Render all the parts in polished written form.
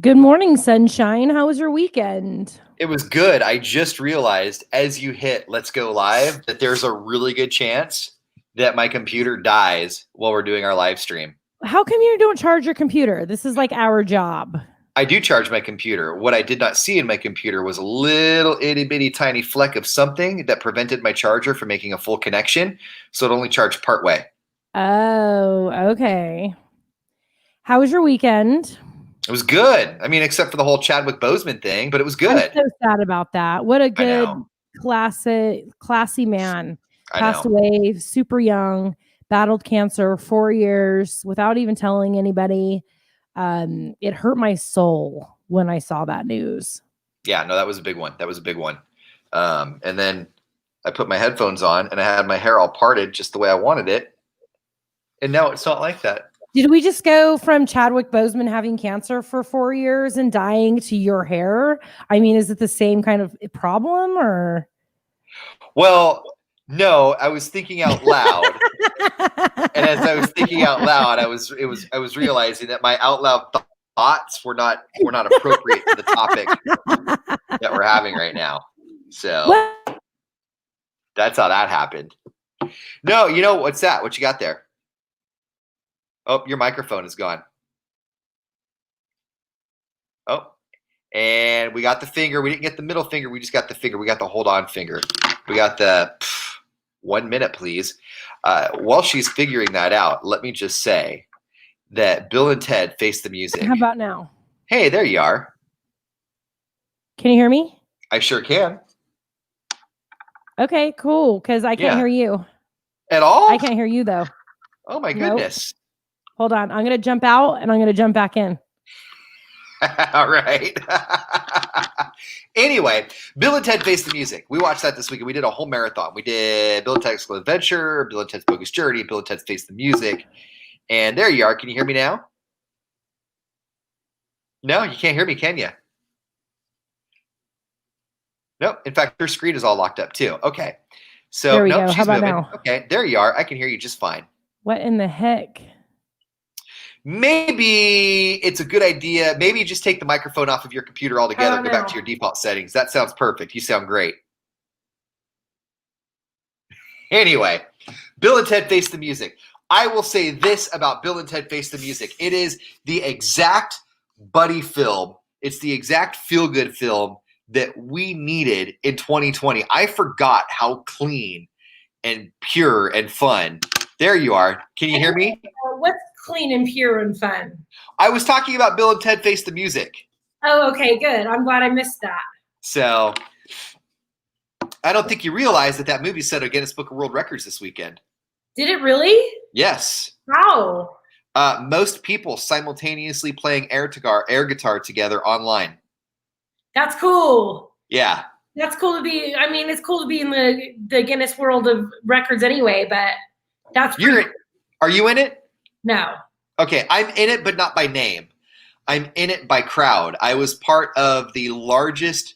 Good morning, sunshine. How was your weekend? It was good. I just realized as you hit let's go live that there's a really good chance that my computer dies while we're doing our live stream. How come you don't charge your computer? This is like our job. I do charge my computer. What I did not see in my computer was a little itty bitty tiny fleck of something that prevented my charger from making a full connection. So it only charged part way. Oh, okay. How was your weekend? It was good. I mean, except for the whole Chadwick Boseman thing, but it was I'm good. so sad about that. What a I good, know. classy man. I Passed know. away super young, battled cancer 4 years without even telling anybody. It hurt my soul when I saw that news. Yeah, no, that was a big one. That was a big one. And then I put my headphones on and I had my hair all parted just the way I wanted it. And now it's not like that. Did we just go from Chadwick Boseman having cancer for 4 years and dying to your hair? I mean, is it the same kind of problem or? Well, no, I was thinking out loud. And as I was thinking out loud, I was realizing that my out loud thoughts were not appropriate to the topic that we're having right now. So What? that's how that happened. No, you know what's that? What you got there? Oh, your microphone is gone. Oh, and we got the finger. We didn't get the middle finger. We just got the finger. We got the hold on finger. We got the 1 minute, please. While she's figuring that out, let me just say that Bill and Ted Face the Music. How about now? Hey, there you are. Can you hear me? I sure can. Okay, cool. Because I can't hear you. At all? I can't hear you, though. Oh, my goodness. Nope. Hold on. I'm going to jump out and I'm going to jump back in. All right. Anyway, Bill and Ted Face the Music. We watched that this week and we did a whole marathon. We did Bill and Ted's Excellent Adventure, Bill and Ted's Bogus Journey, Bill and Ted's Face the Music. And there you are. Can you hear me now? No, you can't hear me, can you? Nope. In fact, your screen is all locked up too. Okay. So there we nope, go. she's How about moving. now? Okay, there you are. I can hear you just fine. What in the heck? Maybe it's a good idea. Maybe you just take the microphone off of your computer altogether and go back to your default settings. That sounds perfect. You sound great. Anyway, Bill and Ted Face the Music. I will say this about Bill and Ted Face the Music. It is the exact buddy film. It's the exact feel-good film that we needed in 2020. I forgot how clean and pure and fun. There you are. Can you hear me? What's clean and pure and fun? I was talking about Bill and Ted Face the Music. Oh, okay, good. I'm glad I missed that. So I don't think you realize that movie set a Guinness Book of World Records this weekend. Did it really? Yes. How? Most people simultaneously playing air guitar together online. That's cool. Yeah. That's cool to be. I mean, it's cool to be in the Guinness World of Records anyway, but that's Are you in it? No. Okay, I'm in it, but not by name. I'm in it by crowd. I was part of the largest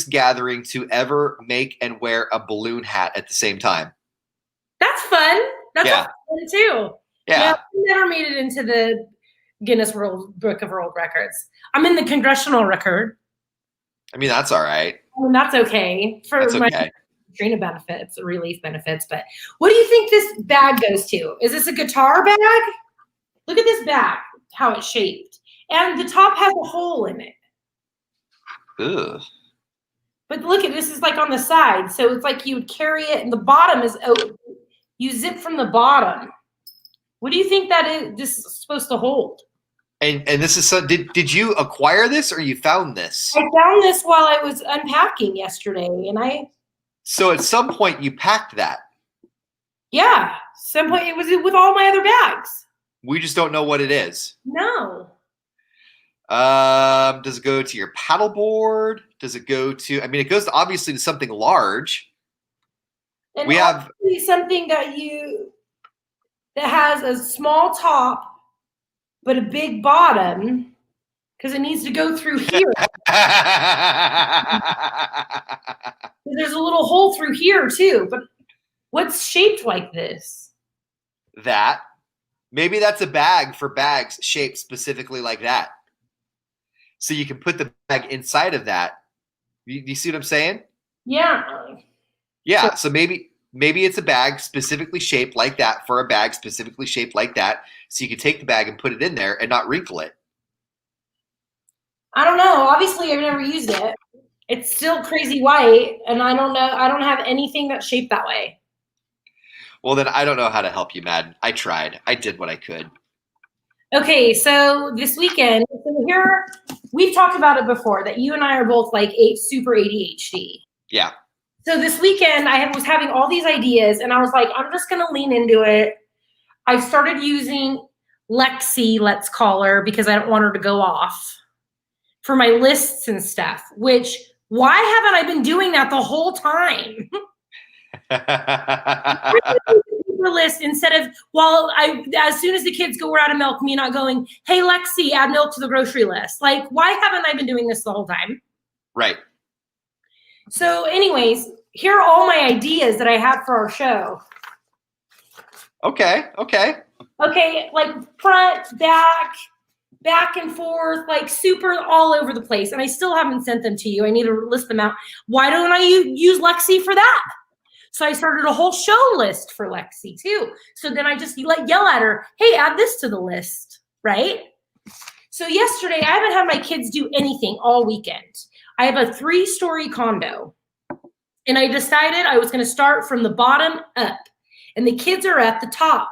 gathering to ever make and wear a balloon hat at the same time. That's fun. That's fun too. Yeah. I never made it into the Guinness Book of World Records. I'm in the congressional record. I mean, that's all right. I mean, that's okay for that's my Katrina benefits, relief benefits. But what do you think this bag goes to? Is this a guitar bag? Look at this bag, how it's shaped. And the top has a hole in it. Ugh. But look at this is like on the side. So it's like you would carry it and the bottom is you zip from the bottom. What do you think this is supposed to hold? And this is did you acquire this or you found this? I found this while I was unpacking yesterday and So at some point you packed that. Yeah. Some point it was with all my other bags. We just don't know what it is. No. Does it go to your paddleboard? Does it go to it goes obviously to something large. And we have something that has a small top but a big bottom because it needs to go through here. There's a little hole through here too, but what's shaped like this? Maybe that's a bag for bags shaped specifically like that. so you can put the bag inside of that. You see what I'm saying? Yeah. Yeah. So maybe it's a bag specifically shaped like that for a bag specifically shaped like that, so you can take the bag and put it in there and not wrinkle it. I don't know. Obviously, I've never used it. It's still crazy white, and I don't know. I don't have anything that's shaped that way. Well, then I don't know how to help you, Madden. I tried. I did what I could. Okay, so this weekend, so here we've talked about it before that you and I are both like super ADHD. Yeah. So this weekend, was having all these ideas, and I was like, I'm just gonna lean into it. I started using Lexi, let's call her, because I don't want her to go off for my lists and stuff. Which why haven't I been doing that the whole time? List instead of as soon as the kids go, we're out of milk, me not going, hey Lexi, add milk to the grocery list. Like, why haven't I been doing this the whole time? Right. So anyways, here are all my ideas that I have for our show. Okay, like front, back and forth, like super all over the place, and I still haven't sent them to you. I need to list them out. Why don't I use Lexi for that? So I started a whole show list for Lexi too. So then I just yell at her, hey, add this to the list, right? So yesterday, I haven't had my kids do anything all weekend. I have a 3-story condo. And I decided I was going to start from the bottom up. And the kids are at the top.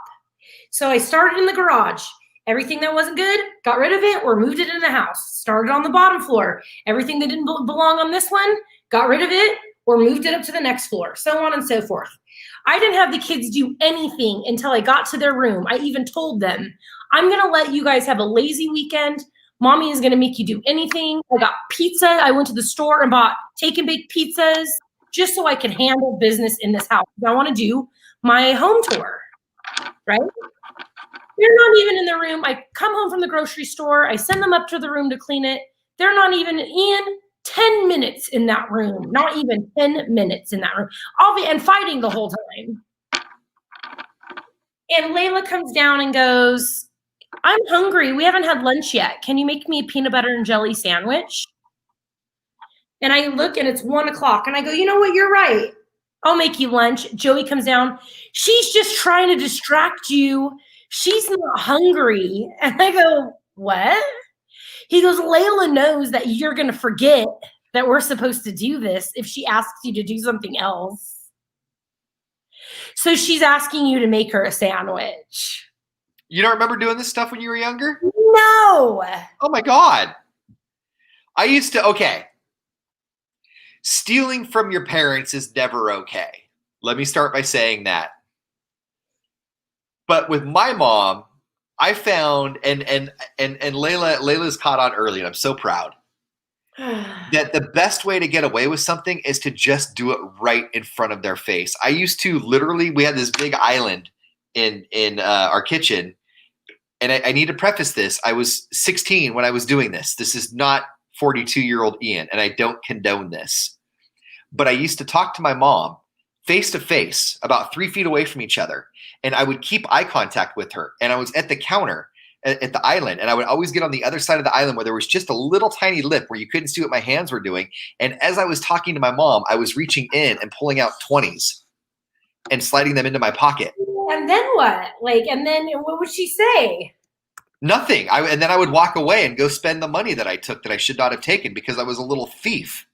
So I started in the garage. Everything that wasn't good, got rid of it or moved it in the house. Started on the bottom floor. Everything that didn't belong on this one, got rid of it or moved it up to the next floor, so on and so forth. I didn't have the kids do anything until I got to their room. I even told them, I'm going to let you guys have a lazy weekend. Mommy is going to make you do anything. I got pizza. I went to the store and bought take and bake pizzas just so I can handle business in this house. I want to do my home tour, right? They're not even in the room. I come home from the grocery store. I send them up to the room to clean it. They're not even in 10 minutes in that room, not even 10 minutes in that room. And fighting the whole time. And Layla comes down and goes, I'm hungry. We haven't had lunch yet. Can you make me a peanut butter and jelly sandwich? And I look and it's 1:00 and I go, you know what? You're right. I'll make you lunch. Joey comes down. She's just trying to distract you. She's not hungry. And I go, what? He goes, Layla knows that you're going to forget that we're supposed to do this if she asks you to do something else. So she's asking you to make her a sandwich. You don't remember doing this stuff when you were younger? No. Oh my God. I used to, okay. Stealing from your parents is never okay. Let me start by saying that. But with my mom, I found, and Layla's caught on early, and I'm so proud, that the best way to get away with something is to just do it right in front of their face. I used to literally, we had this big island in our kitchen, and I need to preface this. I was 16 when I was doing this. This is not 42-year-old Ian, and I don't condone this. But I used to talk to my mom face to face, about 3 feet away from each other, and I would keep eye contact with her. And I was at the counter at the island, and I would always get on the other side of the island where there was just a little tiny lip where you couldn't see what my hands were doing. And as I was talking to my mom, I was reaching in and pulling out 20s and sliding them into my pocket. And then what? And then what would she say? Nothing. And then I would walk away and go spend the money that I took that I should not have taken because I was a little thief.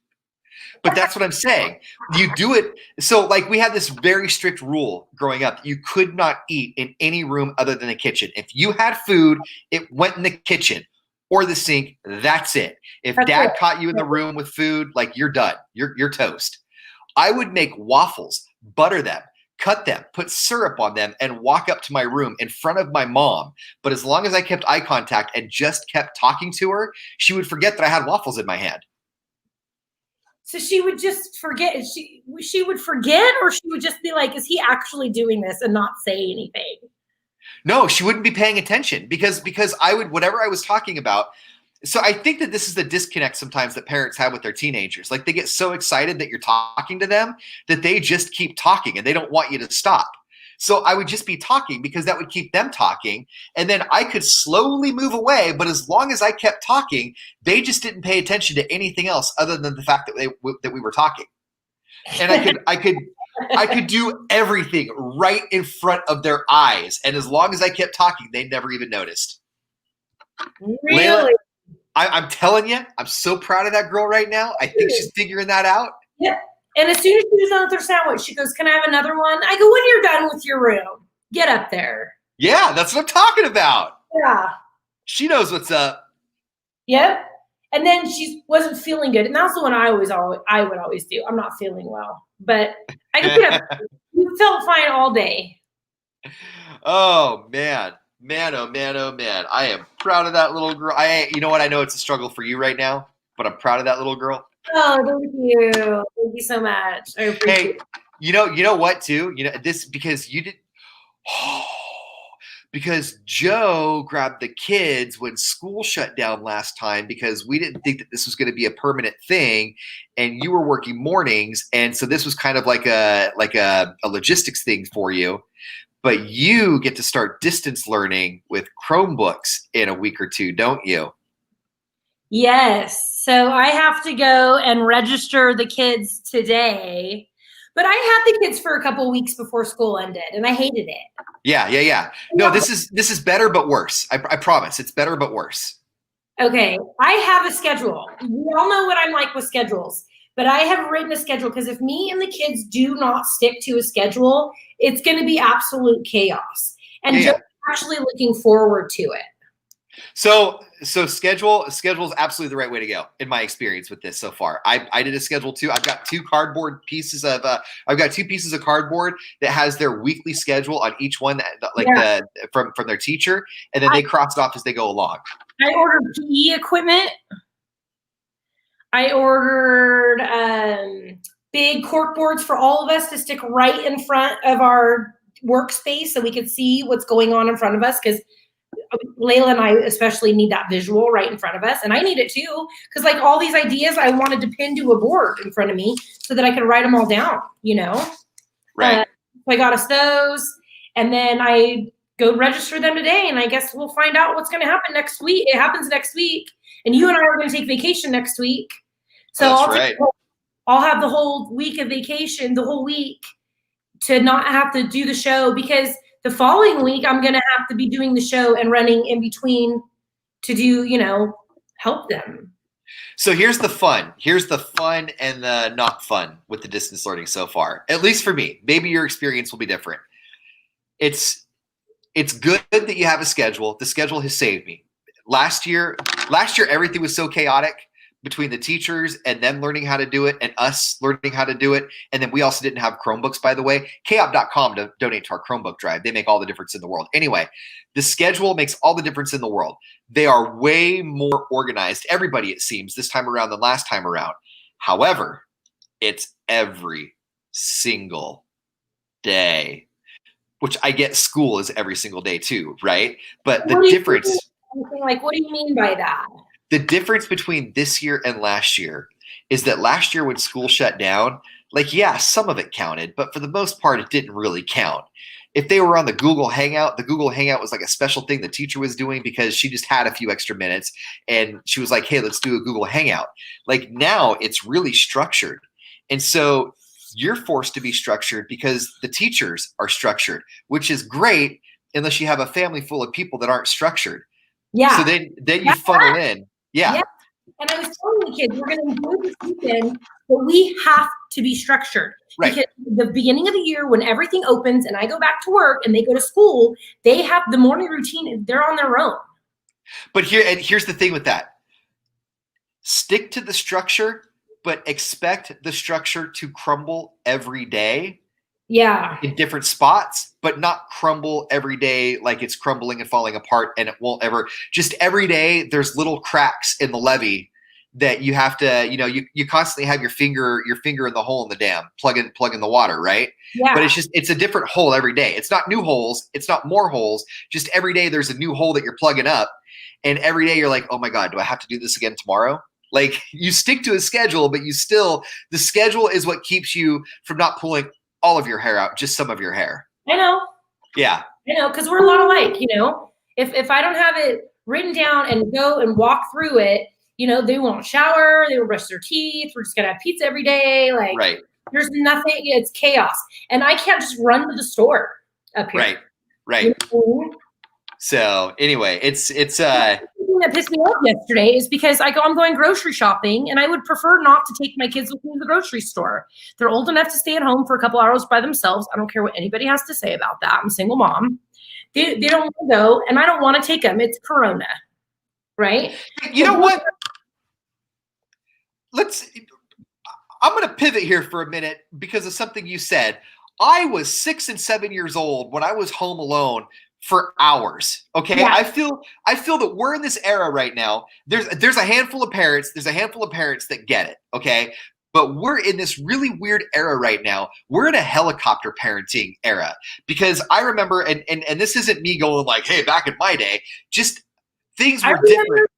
But that's what I'm saying. You do it. So we had this very strict rule growing up. You could not eat in any room other than the kitchen. If you had food, it went in the kitchen or the sink. That's it. If Dad caught you in the room with food, you're done. You're toast. I would make waffles, butter them, cut them, put syrup on them, and walk up to my room in front of my mom. But as long as I kept eye contact and just kept talking to her, she would forget that I had waffles in my hand. So she would just forget. She would forget, or she would just be like, is he actually doing this, and not say anything? No, she wouldn't be paying attention because I would, whatever I was talking about. So I think that this is the disconnect sometimes that parents have with their teenagers. They get so excited that you're talking to them that they just keep talking and they don't want you to stop. So I would just be talking because that would keep them talking. And then I could slowly move away. But as long as I kept talking, they just didn't pay attention to anything else other than the fact that we were talking. And I could do everything right in front of their eyes. And as long as I kept talking, they never even noticed. Really? Layla, I'm telling you, I'm so proud of that girl right now. I think she's figuring that out. Yeah. And as soon as she was done with her sandwich, she goes, "Can I have another one?" I go, "When you're done with your room, get up there." Yeah, that's what I'm talking about. Yeah. She knows what's up. Yep. And then she wasn't feeling good. And that's the one I would always do. I'm not feeling well. But I can get up. You felt fine all day. Oh man. Man, oh man, oh man. I am proud of that little girl. You know what? I know it's a struggle for you right now, but I'm proud of that little girl. Oh, thank you. Thank you so much. I appreciate it. You know what too? You know, this because you did because Joe grabbed the kids when school shut down last time because we didn't think that this was going to be a permanent thing, and you were working mornings, and so this was kind of like a logistics thing for you. But you get to start distance learning with Chromebooks in a week or two, don't you? Yes. So I have to go and register the kids today. But I had the kids for a couple of weeks before school ended, and I hated it. Yeah. No, this is better but worse. I promise. It's better but worse. Okay. I have a schedule. We all know what I'm like with schedules. But I have written a schedule because if me and the kids do not stick to a schedule, it's going to be absolute chaos. And just actually looking forward to it. So schedule is absolutely the right way to go in my experience with this so far. I did a schedule too. I've got two pieces of cardboard that has their weekly schedule on each one, from their teacher, and then they cross it off as they go along. I ordered PE equipment. I ordered big cork boards for all of us to stick right in front of our workspace so we could see what's going on in front of us, because Layla and I especially need that visual right in front of us. And I need it too, because like all these ideas I wanted to pin to a board in front of me so that I could write them all down, you know? Right. So I got us those, and then I go register them today, and I guess we'll find out what's going to happen next week. It happens next week, and you and I are going to take vacation next week. So I'll have the whole week of vacation, the whole week, to not have to do the show, because the following week I'm going to have to be doing the show and running in between to do, help them. So here's the fun and the not fun with the distance learning so far, at least for me. Maybe your experience will be different. It's good that you have a schedule. The schedule has saved me. Last year, everything was so chaotic between the teachers and them learning how to do it and us learning how to do it. And then we also didn't have Chromebooks, by the way. KOP.com to donate to our Chromebook drive. They make all the difference in the world. Anyway, the schedule makes all the difference in the world. They are way more organized, everybody, it seems, this time around than last time around. However, it's every single day, which I get school is every single day too, right? But the difference... Like, what do you mean by that? The difference between this year and last year is that last year when school shut down, some of it counted, but for the most part, it didn't really count. If they were on the Google Hangout was like a special thing the teacher was doing because she just had a few extra minutes and she was like, hey, let's do a Google Hangout. Like now it's really structured. And so you're forced to be structured because the teachers are structured, which is great unless you have a family full of people that aren't structured. Yeah. So then you funnel in. Yeah. And I was telling the kids, we're going to enjoy this weekend, but we have to be structured. Right. Because the beginning of the year, when everything opens and I go back to work and they go to school, they have the morning routine. They're on their own. But here's the thing with that. Stick to the structure, but expect the structure to crumble every day. Yeah. In different spots, but not crumble every day like it's crumbling and falling apart, and it won't ever. Just every day there's little cracks in the levee that you have to, you constantly have your finger in the hole in the dam, plug in the water, right? Yeah. But it's a different hole every day. It's not new holes, it's not more holes. Just every day there's a new hole that you're plugging up, and every day you're like, oh my God, do I have to do this again tomorrow? Like you stick to a schedule, but the schedule is what keeps you from not pulling all of your hair out, just some of your hair. I know. Yeah. Because we're a lot alike, If I don't have it written down and go and walk through it, they won't shower, they will brush their teeth, we're just gonna have pizza every day. Like Right. there's nothing, it's chaos. And I can't just run to the store up here. Right. So anyway, it's the thing that pissed me off yesterday is because I'm going grocery shopping, and I would prefer not to take my kids with me to the grocery store. They're old enough to stay at home for a couple hours by themselves. I don't care what anybody has to say about that. I'm a single mom. They don't want to go, and I don't want to take them. It's Corona, right? You know what? I'm going to pivot here for a minute because of something you said. I was 6 and 7 years old when I was home alone for hours. Okay. Yeah. I feel that we're in this era right now. There's a handful of parents. There's a handful of parents that get it. Okay. But we're in this really weird era right now. We're in a helicopter parenting era because I remember, and this isn't me going like, hey, back in my day, just things were different.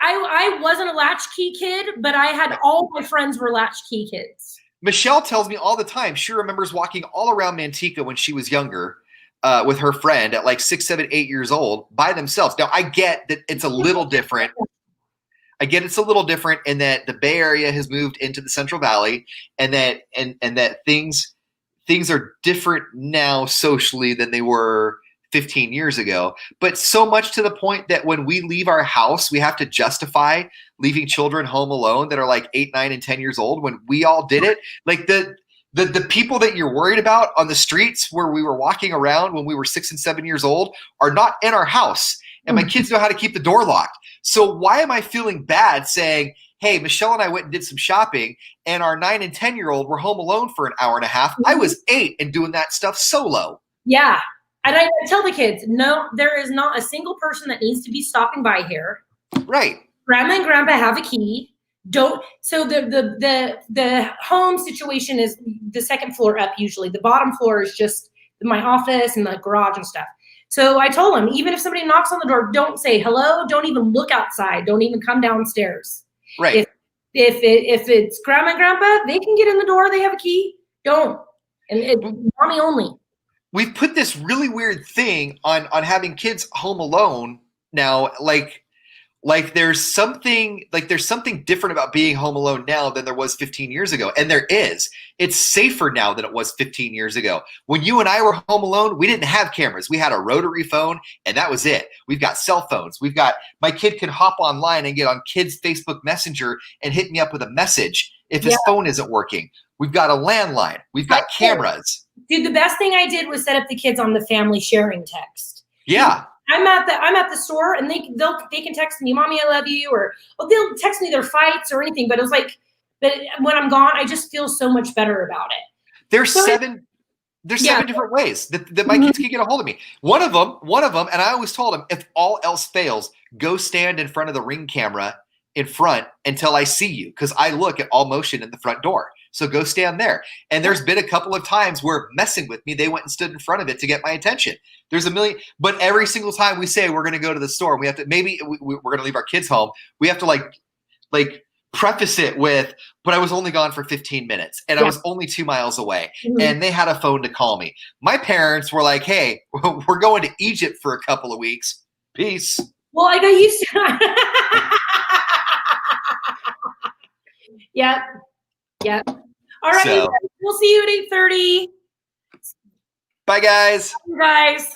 I wasn't a latchkey kid, but I had all my friends were latchkey kids. Michelle tells me all the time she remembers walking all around Manteca when she was younger with her friend at like 6, 7, 8 years old by themselves. Now, I get that it's a little different. I get it's a little different in that the Bay Area has moved into the Central Valley and that things are different now socially than they were 15 years ago, but so much to the point that when we leave our house, we have to justify leaving children home alone that are like 8, 9, and 10 years old when we all did it. Like the people that you're worried about on the streets where we were walking around when we were 6 and 7 years old are not in our house. And my kids know how to keep the door locked. So why am I feeling bad saying, hey, Michelle and I went and did some shopping and our 9 and 10-year-old were home alone for an hour and a half. I was 8 and doing that stuff solo. Yeah. And I tell the kids, no, there is not a single person that needs to be stopping by here. Right. Grandma and grandpa have a key. So the home situation is the second floor up usually. The bottom floor is just my office and the garage and stuff. So I told them, even if somebody knocks on the door, don't say hello. Don't even look outside. Don't even come downstairs. Right. If it's grandma and grandpa, they can get in the door. They have a key. Don't. And it's mommy only. We've put this really weird thing on having kids home alone now, like there's something different about being home alone now than there was 15 years ago. And there is. It's safer now than it was 15 years ago. When you and I were home alone, we didn't have cameras. We had a rotary phone and that was it. We've got cell phones. My kid can hop online and get on kids' Facebook Messenger and hit me up with a message if his phone isn't working. We've got a landline. We've got cameras. Dude, the best thing I did was set up the kids on the family sharing text. Yeah. I'm at the store and they can text me, Mommy, I love you, or they'll text me their fights or anything. But it was like, but when I'm gone, I just feel so much better about it. There's seven different ways that my kids can get a hold of me. One of them, and I always told them, if all else fails, go stand in front of the Ring camera in front until I see you, because I look at all motion in the front door. So go stand there. And there's been a couple of times where messing with me, they went and stood in front of it to get my attention. There's a million, but every single time we say we're going to go to the store, we have to, maybe we're going to leave our kids home. We have to like preface it with, but I was only gone for 15 minutes and I was only 2 miles away and they had a phone to call me. My parents were like, hey, we're going to Egypt for a couple of weeks. Peace. Well, I got used to Yep. All right. So, we'll see you at 8:30. Bye, guys. Bye, guys.